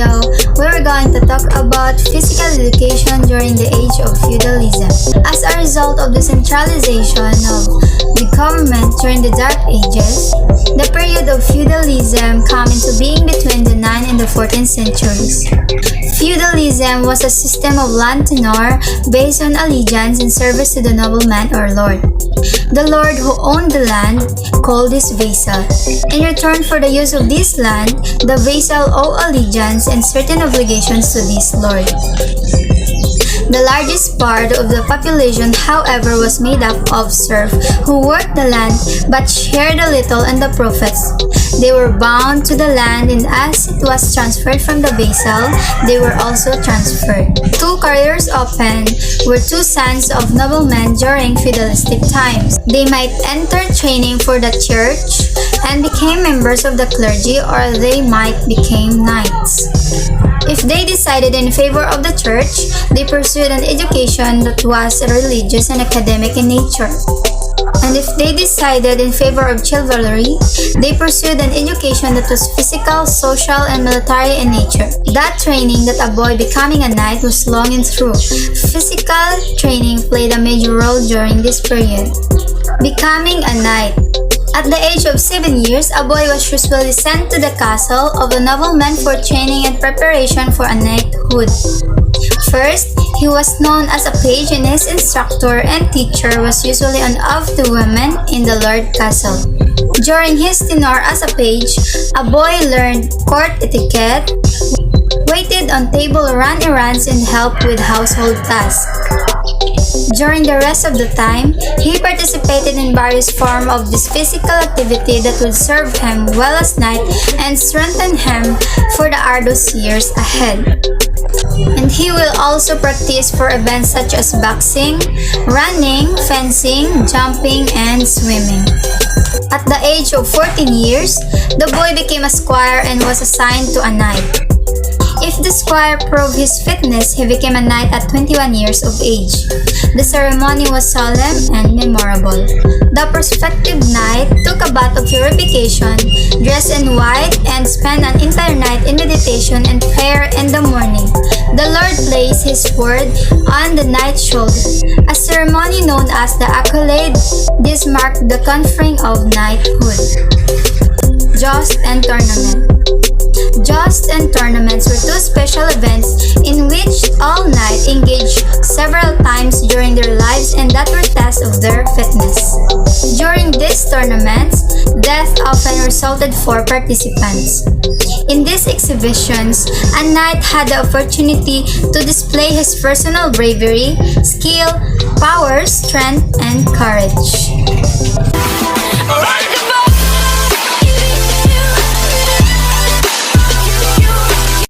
video, we're going to talk about physical education during the Age of Feudalism. As a result of the centralization of the government during the Dark Ages, the period of feudalism came into being between the 9th and the 14th centuries. Feudalism was a system of land tenure based on allegiance and service to the nobleman or lord. The lord who owned the land called his vassal. In return for the use of this land, the vassal owed allegiance and certain obligations to this lord. The largest part of the population, however, was made up of serfs who worked the land but shared a little in the profits. They were bound to the land, and as it was transferred from the vassal, they were also transferred. Two careers open were two sons of noblemen during feudalistic times. They might enter training for the church and became members of the clergy, or they might become knights. If they decided in favor of the church, they pursued an education that was religious and academic in nature. And if they decided in favor of chivalry, they pursued an education that was physical, social, and military in nature. That training that a boy becoming a knight was long and through. Physical training played a major role during this period. Becoming a knight. At the age of 7 years, a boy was usually sent to the castle of a nobleman for training and preparation for a knighthood. First, he was known as a page, and his instructor and teacher was usually an of the women in the lord castle. During his tenure as a page, a boy learned court etiquette, waited on table, ran errands, and helped with household tasks. During the rest of the time, he participated in various forms of this physical activity that would serve him well as knight and strengthen him for the arduous years ahead. And he will also practice for events such as boxing, running, fencing, jumping, and swimming. At the age of 14 years, the boy became a squire and was assigned to a knight. If the squire proved his fitness, he became a knight at 21 years of age. The ceremony was solemn and memorable. The prospective knight took a bath of purification, dressed in white, and spent an entire night in meditation and prayer in the morning. The Lord placed his sword on the knight's shoulder, a ceremony known as the accolade. This marked the conferring of knighthood. Joust and tournament. Jousts and tournaments were two special events in which all knights engaged several times during their lives, and that were tests of their fitness. During these tournaments, death often resulted for participants. In these exhibitions, a knight had the opportunity to display his personal bravery, skill, power, strength, and courage.